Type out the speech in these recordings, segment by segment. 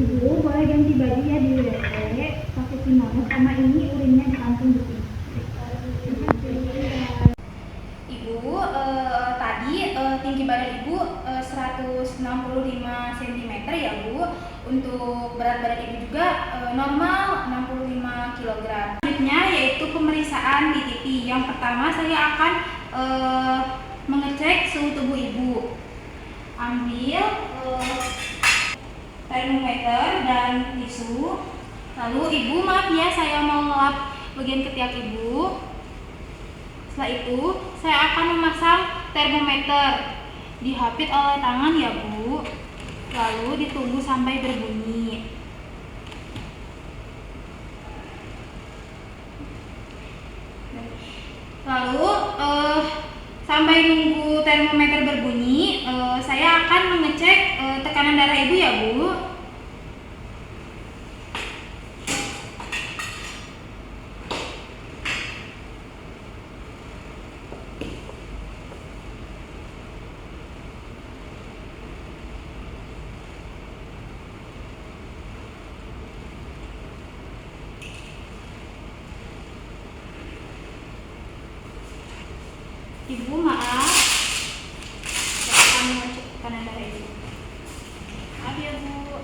Ibu boleh ganti baju ya di WC, pakai kimono sama ini urinnya ditampung di sini. Ibu, tadi tinggi badan Ibu 165 cm ya Bu. Untuk berat badan Ibu juga normal 65 kg. Selanjutnya yaitu pemeriksaan di TV. Yang pertama saya akan mengecek suhu tubuh Ibu. Ambil termometer dan tisu. Lalu Ibu, maaf ya, saya mau ngelap bagian ketiak Ibu. Setelah itu saya akan memasang termometer, dihapit oleh tangan ya Bu. Lalu ditunggu sampai berbunyi. Lalu sampai nunggu termometer berbunyi, saya akan mengecek tekanan darah Ibu ya Bu. Ibu maaf, saya akan mengecek tekanan darah Ibu. Maaf ya Bu.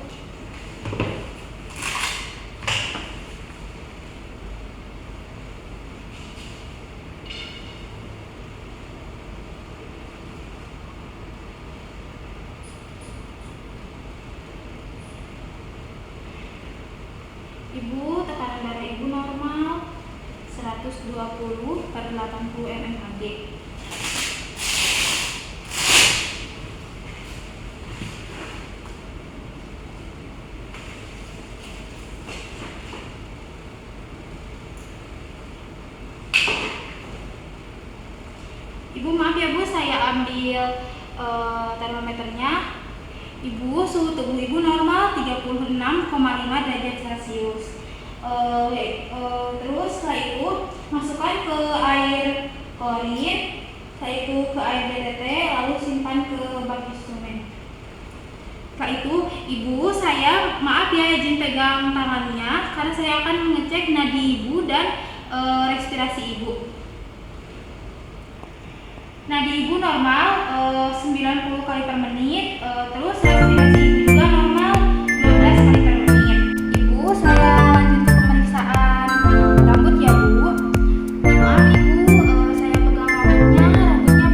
Ibu, tekanan darah Ibu normal 120/80 mmHg. Ibu maaf ya Bu, saya ambil termometernya. Ibu, suhu tubuh Ibu normal 36,5 derajat Celcius. Terus setelah itu masukkan ke air klorin, setelah itu ke air DDT, lalu simpan ke bak instrumen. Setelah itu Ibu, saya maaf ya, izin pegang tangannya karena saya akan mengecek nadi Ibu dan respirasi Ibu. Nadi Ibu normal 90 kali per menit, terus respirasi Ibu juga normal 12 kali per menit. Ibu, saya lanjut ke pemeriksaan rambut ya Bu. Maaf Ibu, saya pegang rambutnya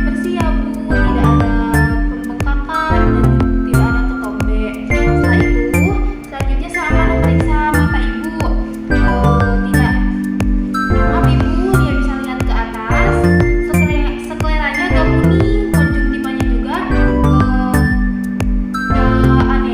bersih ya Bu, tidak ada pembengkakan dan tidak ada ketombe. Setelah itu, selanjutnya saya akan memeriksa mata Ibu. Tidak, maaf Ibu, dia bisa lihat ke atas. Skleranya agak kuning, konjungtivanya juga agak aneh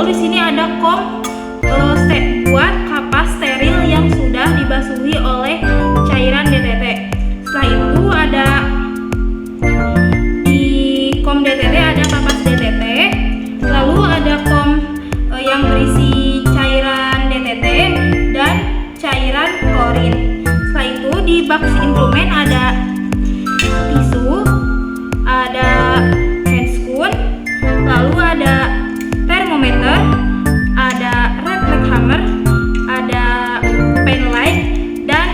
Lalu di sini ada buat kapas steril yang sudah dibasuhi oleh cairan DTT. Setelah itu ada di kom DTT ada kapas DTT, lalu ada kom yang berisi cairan DTT dan cairan klorin. Setelah itu di bak instrumen ada tisu, ada handscoon, lalu ada termometer, ada reflex hammer, ada pen light dan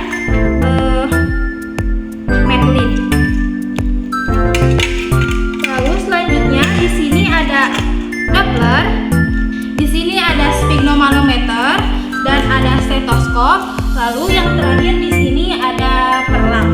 metlin. Lalu selanjutnya di sini ada Doppler, di sini ada sphygmomanometer dan ada stetoskop. Lalu yang terakhir di sini ada perlang.